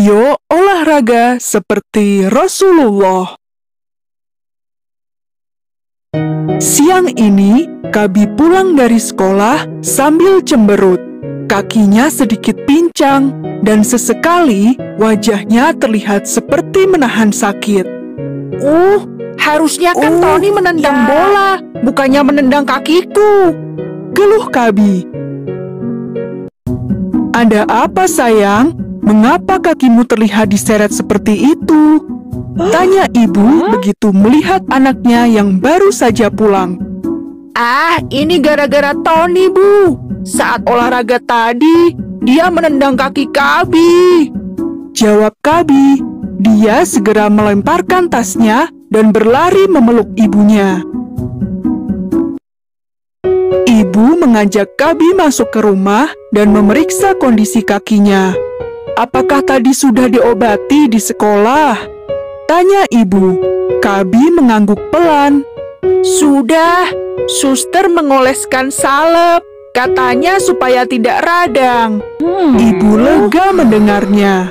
Ayo olahraga seperti Rasulullah. Siang ini, Kabi pulang dari sekolah sambil cemberut. Kakinya sedikit pincang, dan sesekali wajahnya terlihat seperti menahan sakit. Harusnya kan Tony menendang bola, bukannya menendang kakiku. Geluh Kabi. Ada apa sayang? Mengapa kakimu terlihat diseret seperti itu? Tanya ibu begitu melihat anaknya yang baru saja pulang. Ini gara-gara Tony, Bu. Saat olahraga tadi, dia menendang kaki Kabi. Jawab Kabi. Dia segera melemparkan tasnya dan berlari memeluk ibunya. Ibu mengajak Kabi masuk ke rumah dan memeriksa kondisi kakinya. Apakah tadi sudah diobati di sekolah? Tanya ibu. Kabi mengangguk pelan. Sudah, suster mengoleskan salep. Katanya supaya tidak radang. Ibu lega mendengarnya.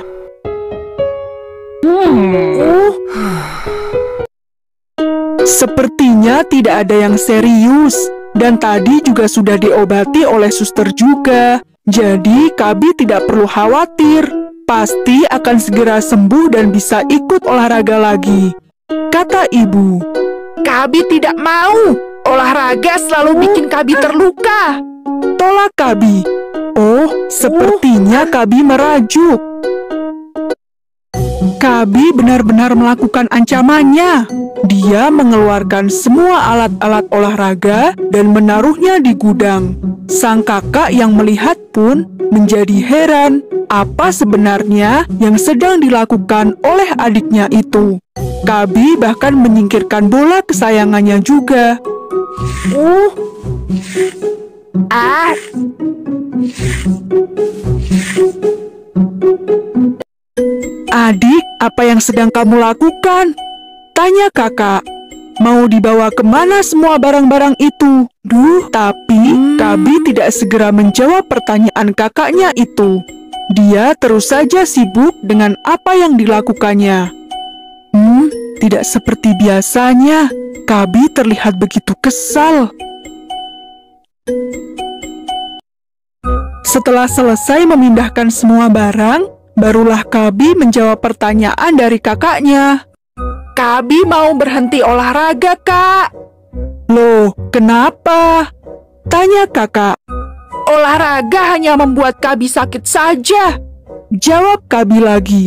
Sepertinya tidak ada yang serius. Dan tadi juga sudah diobati oleh suster juga. Jadi Kabi tidak perlu khawatir. Pasti akan segera sembuh dan bisa ikut olahraga lagi, kata ibu. Kabi tidak mau. Olahraga selalu bikin Kabi terluka. Tolak Kabi. Sepertinya Kabi merajuk. Kabi benar-benar melakukan ancamannya. Dia mengeluarkan semua alat-alat olahraga dan menaruhnya di gudang. Sang kakak yang melihat pun menjadi heran apa sebenarnya yang sedang dilakukan oleh adiknya itu. Kabi bahkan menyingkirkan bola kesayangannya juga. Adik, apa yang sedang kamu lakukan? Tanya kakak. Mau dibawa kemana semua barang-barang itu? Tapi Kabi tidak segera menjawab pertanyaan kakaknya itu. Dia terus saja sibuk dengan apa yang dilakukannya. Tidak seperti biasanya. Kabi terlihat begitu kesal. Setelah selesai memindahkan semua barang, barulah Kabi menjawab pertanyaan dari kakaknya. Kabi mau berhenti olahraga, Kak. Loh, kenapa? Tanya kakak. Olahraga hanya membuat Kabi sakit saja. Jawab Kabi lagi.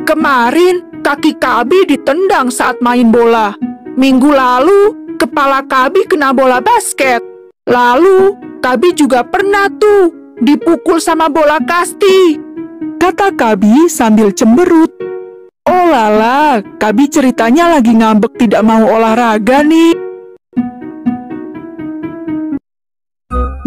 Kemarin, kaki Kabi ditendang saat main bola. Minggu lalu, kepala Kabi kena bola basket. Lalu, Kabi juga pernah dipukul sama bola kasti, kata Kabi sambil cemberut. Oh lala, Kabi ceritanya lagi ngambek tidak mau olahraga nih.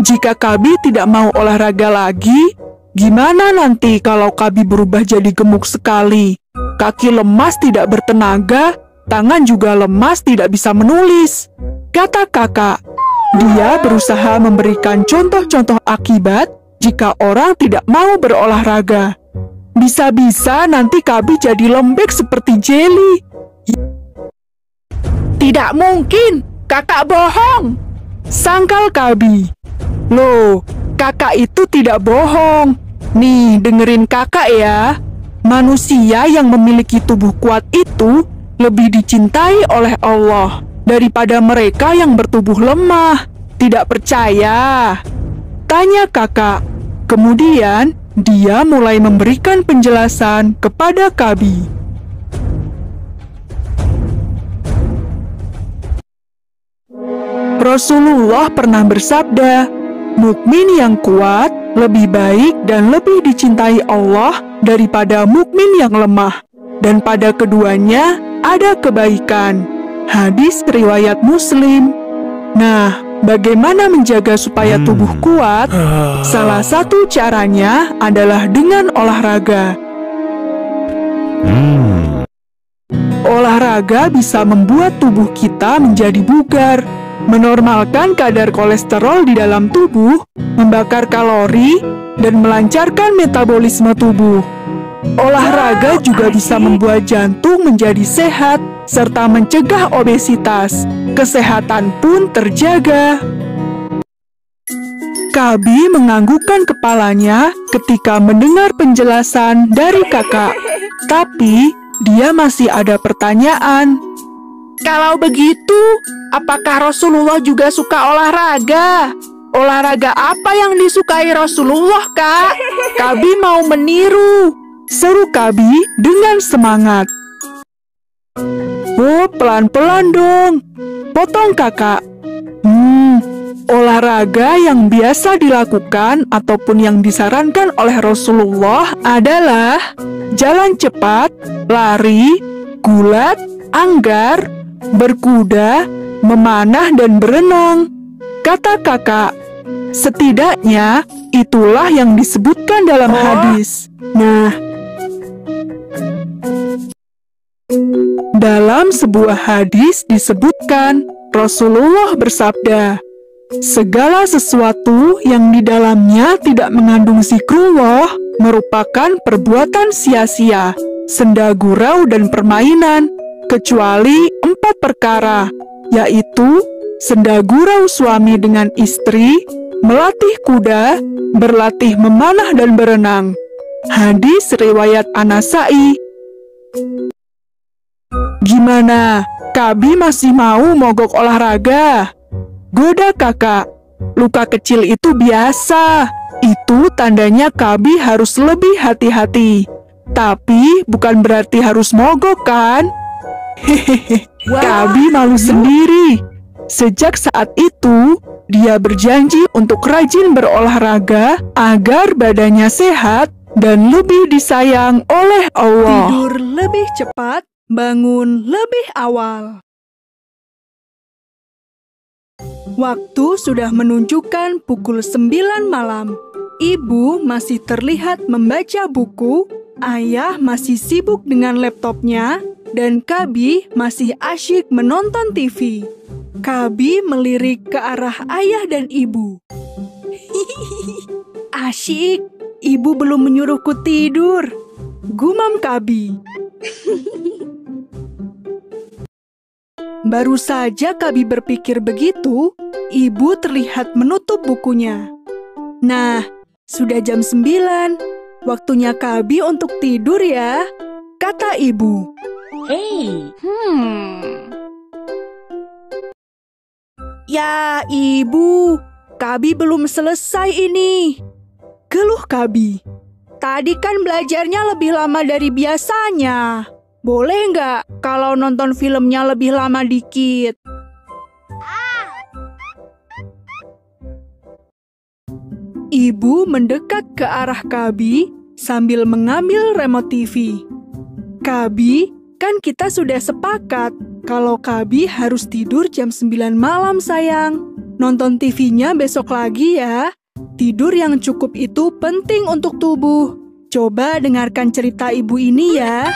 Jika Kabi tidak mau olahraga lagi, gimana nanti kalau Kabi berubah jadi gemuk sekali? Kaki lemas tidak bertenaga, tangan juga lemas tidak bisa menulis, kata kakak. Dia berusaha memberikan contoh-contoh akibat jika orang tidak mau berolahraga. Bisa-bisa nanti Kabi jadi lembek seperti jeli. Tidak mungkin, kakak bohong, sangkal Kabi. Loh, kakak itu tidak bohong. Nih, dengerin kakak ya. Manusia yang memiliki tubuh kuat itu lebih dicintai oleh Allah daripada mereka yang bertubuh lemah. Tidak percaya? Tanya kakak. Kemudian, dia mulai memberikan penjelasan kepada Kabi. Rasulullah pernah bersabda, mukmin yang kuat lebih baik dan lebih dicintai Allah daripada mukmin yang lemah, dan pada keduanya ada kebaikan. Hadis riwayat Muslim. Nah, bagaimana menjaga supaya tubuh kuat? Salah satu caranya adalah dengan olahraga. Olahraga bisa membuat tubuh kita menjadi bugar. menormalkan kadar kolesterol di dalam tubuh, membakar kalori, dan melancarkan metabolisme tubuh. Olahraga juga bisa membuat jantung menjadi sehat, serta mencegah obesitas. Kesehatan pun terjaga. Kabi menganggukkan kepalanya ketika mendengar penjelasan dari kakak. Tapi, dia masih ada pertanyaan. Kalau begitu, apakah Rasulullah juga suka olahraga? Olahraga apa yang disukai Rasulullah, Kak? Kabi mau meniru. Seru Kabi dengan semangat. Oh, pelan-pelan dong. Potong kakak. Olahraga yang biasa dilakukan ataupun yang disarankan oleh Rasulullah adalah jalan cepat, lari, gulat, anggar, berkuda, memanah, dan berenang. Kata kakak, setidaknya itulah yang disebutkan dalam hadis. Nah, dalam sebuah hadis disebutkan Rasulullah bersabda, segala sesuatu yang di dalamnya tidak mengandung zikrullah merupakan perbuatan sia-sia, senda gurau dan permainan, kecuali 4 perkara, yaitu senda gurau suami dengan istri, melatih kuda, berlatih memanah dan berenang. Hadis riwayat An-Nasa'i. Gimana? Kabi masih mau mogok olahraga? Goda kakak, luka kecil itu biasa. Itu tandanya Kabi harus lebih hati-hati. Tapi bukan berarti harus mogok kan? Hehehe, Kabi malu sendiri. Sejak saat itu, dia berjanji untuk rajin berolahraga agar badannya sehat dan lebih disayang oleh Allah. Tidur lebih cepat, bangun lebih awal. Waktu sudah menunjukkan pukul 9 malam. Ibu masih terlihat membaca buku, ayah masih sibuk dengan laptopnya, dan Kabi masih asyik menonton TV. Kabi melirik ke arah ayah dan ibu. Asyik, ibu belum menyuruhku tidur, gumam Kabi. Baru saja Kabi berpikir begitu, ibu terlihat menutup bukunya. Nah, sudah jam 9. Waktunya Kabi untuk tidur ya, kata ibu. Ya, ibu, Kabi belum selesai ini. Geluh Kabi. Tadi kan belajarnya lebih lama dari biasanya. Boleh nggak kalau nonton filmnya lebih lama dikit? Ibu mendekat ke arah Kabi sambil mengambil remote TV. Kabi, kan kita sudah sepakat kalau Kabi harus tidur jam 9 malam sayang. Nonton TV-nya besok lagi ya. Tidur yang cukup itu penting untuk tubuh. Coba dengarkan cerita ibu ini ya.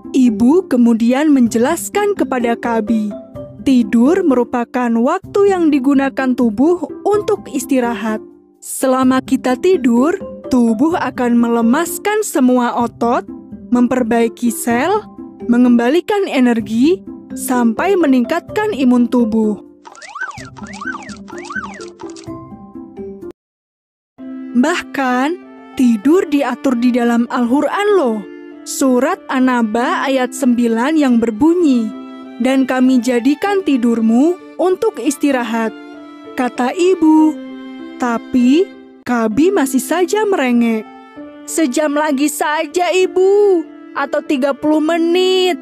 Ibu kemudian menjelaskan kepada Kabi, tidur merupakan waktu yang digunakan tubuh untuk istirahat. Selama kita tidur, tubuh akan melemaskan semua otot, memperbaiki sel, mengembalikan energi, sampai meningkatkan imun tubuh. Bahkan, tidur diatur di dalam Al-Quran loh. Surat An-Naba ayat 9 yang berbunyi, "Dan kami jadikan tidurmu untuk istirahat," kata ibu. Tapi Kabi masih saja merengek. "Sejam lagi saja ibu, atau 30 menit.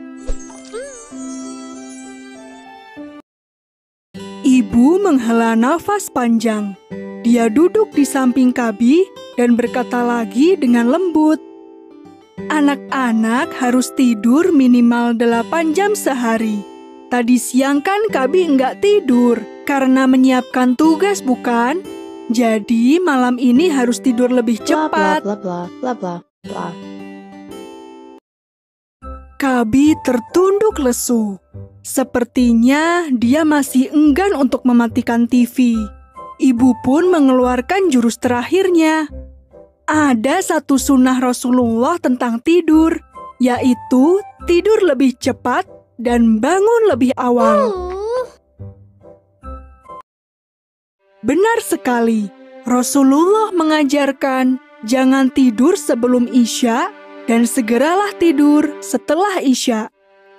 Ibu menghela nafas panjang. Dia duduk di samping Kabi dan berkata lagi dengan lembut, "Anak-anak harus tidur minimal 8 jam sehari. Tadi siang kan Kabi enggak tidur karena menyiapkan tugas bukan? Jadi malam ini harus tidur lebih cepat." Kabi tertunduk lesu. Sepertinya dia masih enggan untuk mematikan TV. Ibu pun mengeluarkan jurus terakhirnya. Ada satu sunnah Rasulullah tentang tidur, yaitu tidur lebih cepat dan bangun lebih awal. Benar sekali, Rasulullah mengajarkan jangan tidur sebelum Isya dan segeralah tidur setelah Isya.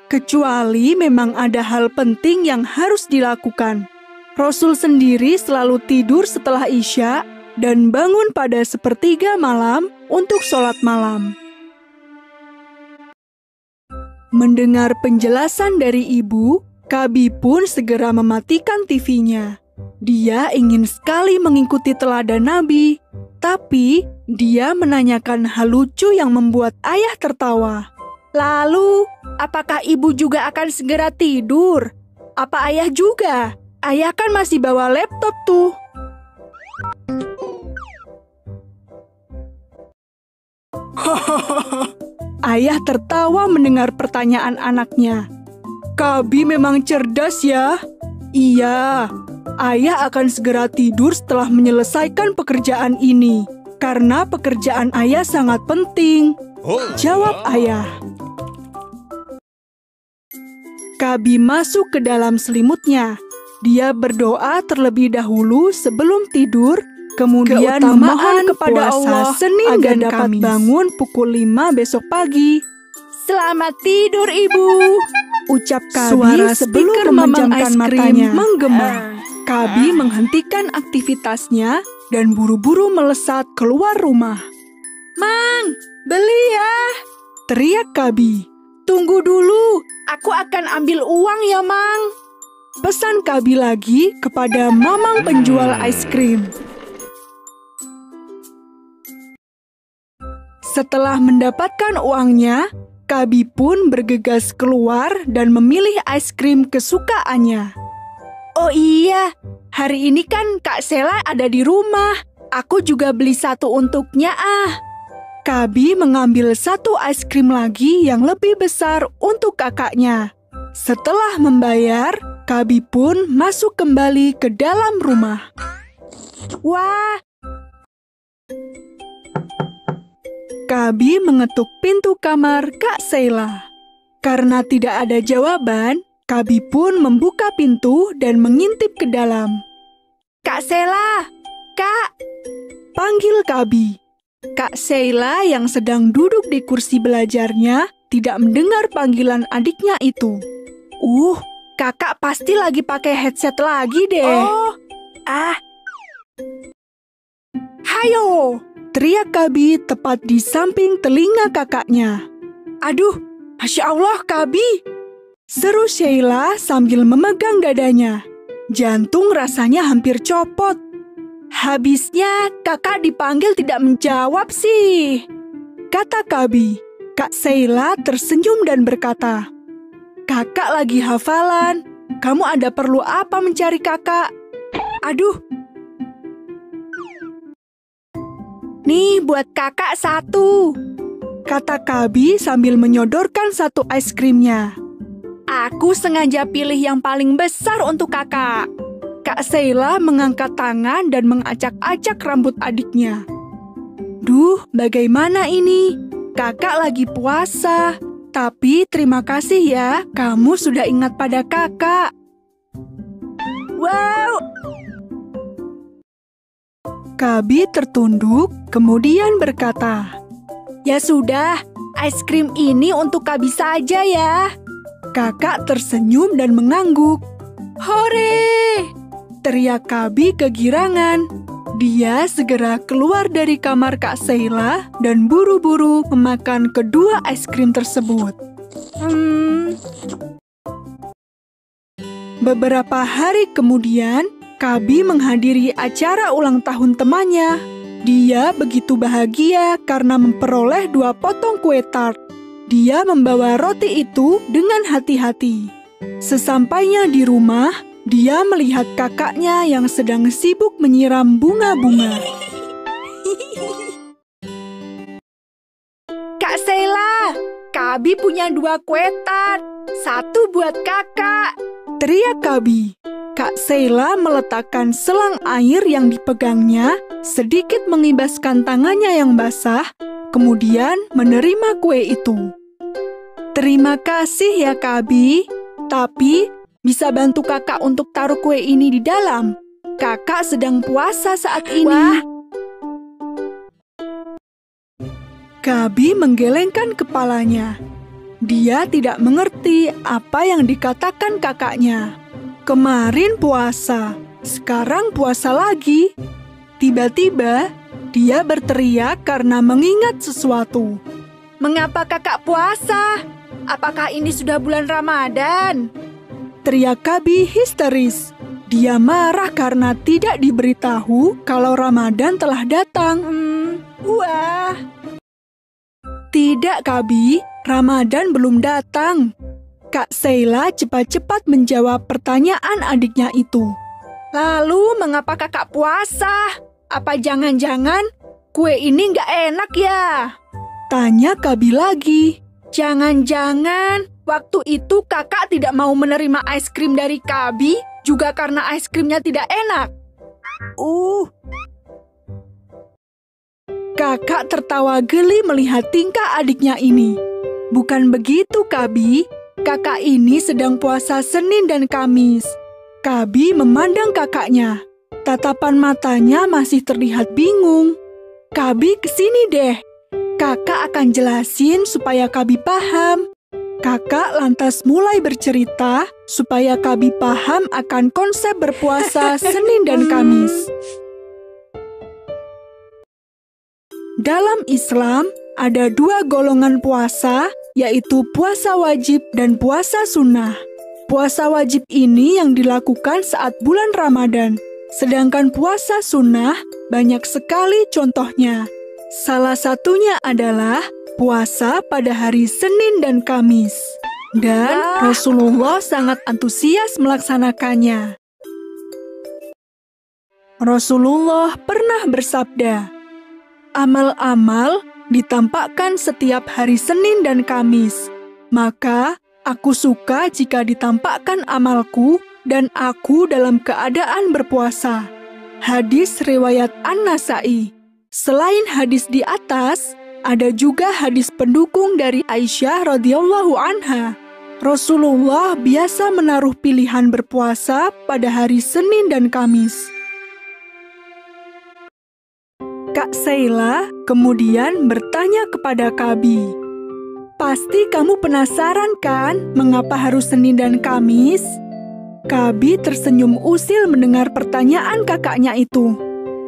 Kecuali memang ada hal penting yang harus dilakukan. Rasul sendiri selalu tidur setelah Isya dan bangun pada sepertiga malam untuk sholat malam. Mendengar penjelasan dari ibu, Kabi pun segera mematikan TV-nya. Dia ingin sekali mengikuti teladan Nabi, tapi dia menanyakan hal lucu yang membuat ayah tertawa. Lalu, apakah ibu juga akan segera tidur? Apa ayah juga? Ayah kan masih bawa laptop tuh. Ayah tertawa mendengar pertanyaan anaknya. Kabi memang cerdas ya? Iya, ayah akan segera tidur setelah menyelesaikan pekerjaan ini. Karena pekerjaan ayah sangat penting. Jawab ayah. Kabi masuk ke dalam selimutnya. Dia berdoa terlebih dahulu sebelum tidur, kemudian memohon kepada Allah Senin agar dapat bangun pukul 5 besok pagi. Selamat tidur, Ibu, ucap Kabi sebelum memejamkan matanya. Menggema. Kabi menghentikan aktivitasnya dan buru-buru melesat keluar rumah. Mang, beli ya, teriak Kabi. Tunggu dulu, aku akan ambil uang ya, Mang. Pesan Kabi lagi kepada mamang penjual es krim. Setelah mendapatkan uangnya, Kabi pun bergegas keluar dan memilih es krim kesukaannya. Oh iya, hari ini kan Kak Sela ada di rumah. Aku juga beli satu untuknya ah. Kabi mengambil satu es krim lagi yang lebih besar untuk kakaknya. Setelah membayar, Kabi pun masuk kembali ke dalam rumah. Wah! Kabi mengetuk pintu kamar Kak Sheila. Karena tidak ada jawaban, Kabi pun membuka pintu dan mengintip ke dalam. Kak Sheila! Kak! Panggil Kabi. Kak Sheila yang sedang duduk di kursi belajarnya tidak mendengar panggilan adiknya itu. Kakak pasti lagi pakai headset lagi deh. Hayo! Teriak Kabi tepat di samping telinga kakaknya. Aduh, Masya Allah Kabi! Seru Sheila sambil memegang dadanya. Jantung rasanya hampir copot. Habisnya kakak dipanggil tidak menjawab sih, kata Kabi. Kak Sheila tersenyum dan berkata, kakak lagi hafalan. Kamu ada perlu apa mencari kakak? Aduh. Nih buat kakak satu, kata Kabi sambil menyodorkan satu es krimnya. Aku sengaja pilih yang paling besar untuk kakak. Kak Sheila mengangkat tangan dan mengacak-acak rambut adiknya. Duh, bagaimana ini? Kakak lagi puasa. Tapi terima kasih ya, kamu sudah ingat pada kakak. Wow! Kabi tertunduk, kemudian berkata, ya sudah, es krim ini untuk Kabi saja ya. Kakak tersenyum dan mengangguk. Hore! Teriak Kabi kegirangan. Dia segera keluar dari kamar Kak Sheila dan buru-buru memakan kedua es krim tersebut. Beberapa hari kemudian, Kabi menghadiri acara ulang tahun temannya. Dia begitu bahagia karena memperoleh 2 potong kue tart. Dia membawa roti itu dengan hati-hati. Sesampainya di rumah, dia melihat kakaknya yang sedang sibuk menyiram bunga-bunga. Kak Sheila, Kabi punya 2 kue tart, 1 buat kakak. Teriak Kabi. Kak Sheila meletakkan selang air yang dipegangnya, sedikit mengibaskan tangannya yang basah, kemudian menerima kue itu. Terima kasih ya Kabi, tapi bisa bantu kakak untuk taruh kue ini di dalam. Kakak sedang puasa saat ini. Wah. Kabi menggelengkan kepalanya. Dia tidak mengerti apa yang dikatakan kakaknya. Kemarin puasa, sekarang puasa lagi. Tiba-tiba, dia berteriak karena mengingat sesuatu. Mengapa kakak puasa? Apakah ini sudah bulan Ramadan? Teriak Kabi histeris. Dia marah karena tidak diberitahu kalau Ramadan telah datang. Wah. Tidak Kabi, Ramadan belum datang. Kak Sheila cepat-cepat menjawab pertanyaan adiknya itu. Lalu mengapa kakak puasa? Apa jangan-jangan kue ini nggak enak ya? Tanya Kabi lagi. Jangan-jangan waktu itu kakak tidak mau menerima es krim dari Kabi juga karena es krimnya tidak enak. Kakak tertawa geli melihat tingkah adiknya ini. Bukan begitu Kabi, kakak ini sedang puasa Senin dan Kamis. Kabi memandang kakaknya. Tatapan matanya masih terlihat bingung. Kabi kesini deh. Kakak akan jelasin supaya Kabi paham. Kakak lantas mulai bercerita supaya Kabi paham akan konsep berpuasa Senin dan Kamis. Dalam Islam, ada 2 golongan puasa, yaitu puasa wajib dan puasa sunnah. Puasa wajib ini yang dilakukan saat bulan Ramadan, sedangkan puasa sunnah banyak sekali contohnya. Salah satunya adalah puasa pada hari Senin dan Kamis. Dan Rasulullah sangat antusias melaksanakannya. Rasulullah pernah bersabda, "Amal-amal ditampakkan setiap hari Senin dan Kamis. Maka aku suka jika ditampakkan amalku dan aku dalam keadaan berpuasa." Hadis riwayat An-Nasa'i. Selain hadis di atas, ada juga hadis pendukung dari Aisyah radhiyallahu anha. Rasulullah biasa menaruh pilihan berpuasa pada hari Senin dan Kamis. Kak Sheila kemudian bertanya kepada Kabi, "Pasti kamu penasaran kan mengapa harus Senin dan Kamis?" Kabi tersenyum usil mendengar pertanyaan kakaknya itu.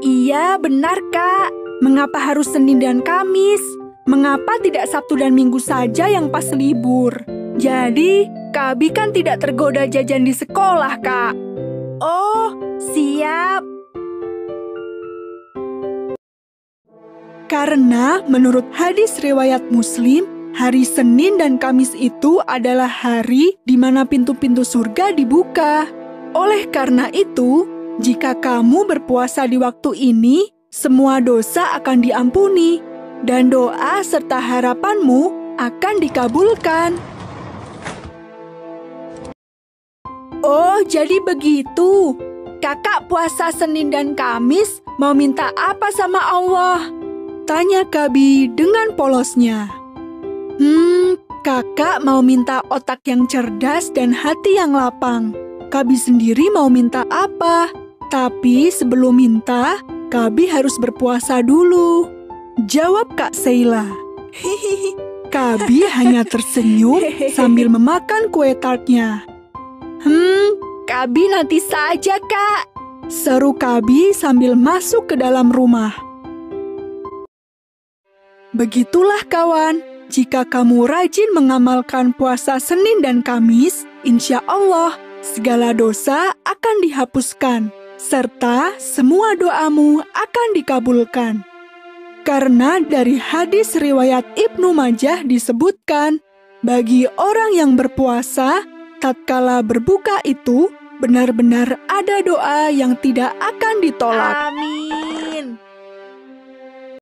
Iya, benar Kak. Mengapa harus Senin dan Kamis? Mengapa tidak Sabtu dan Minggu saja yang pas libur? Jadi, Kabi kan tidak tergoda jajan di sekolah, Kak. Oh, siap. Karena menurut hadis riwayat Muslim, hari Senin dan Kamis itu adalah hari di mana pintu-pintu surga dibuka. Oleh karena itu, jika kamu berpuasa di waktu ini, semua dosa akan diampuni, dan doa serta harapanmu akan dikabulkan. Oh, jadi begitu. Kakak puasa Senin dan Kamis mau minta apa sama Allah? Tanya Kabi dengan polosnya. Kakak mau minta otak yang cerdas dan hati yang lapang. Kabi sendiri mau minta apa? Tapi sebelum minta, Kabi harus berpuasa dulu. Jawab Kak Sheila. Kabi hanya tersenyum sambil memakan kue tartnya. Kabi nanti saja, Kak. Seru Kabi sambil masuk ke dalam rumah. Begitulah kawan, jika kamu rajin mengamalkan puasa Senin dan Kamis, insya Allah segala dosa akan dihapuskan, serta semua doamu akan dikabulkan. Karena dari hadis riwayat Ibnu Majah disebutkan, bagi orang yang berpuasa, tatkala berbuka itu benar-benar ada doa yang tidak akan ditolak. Amin.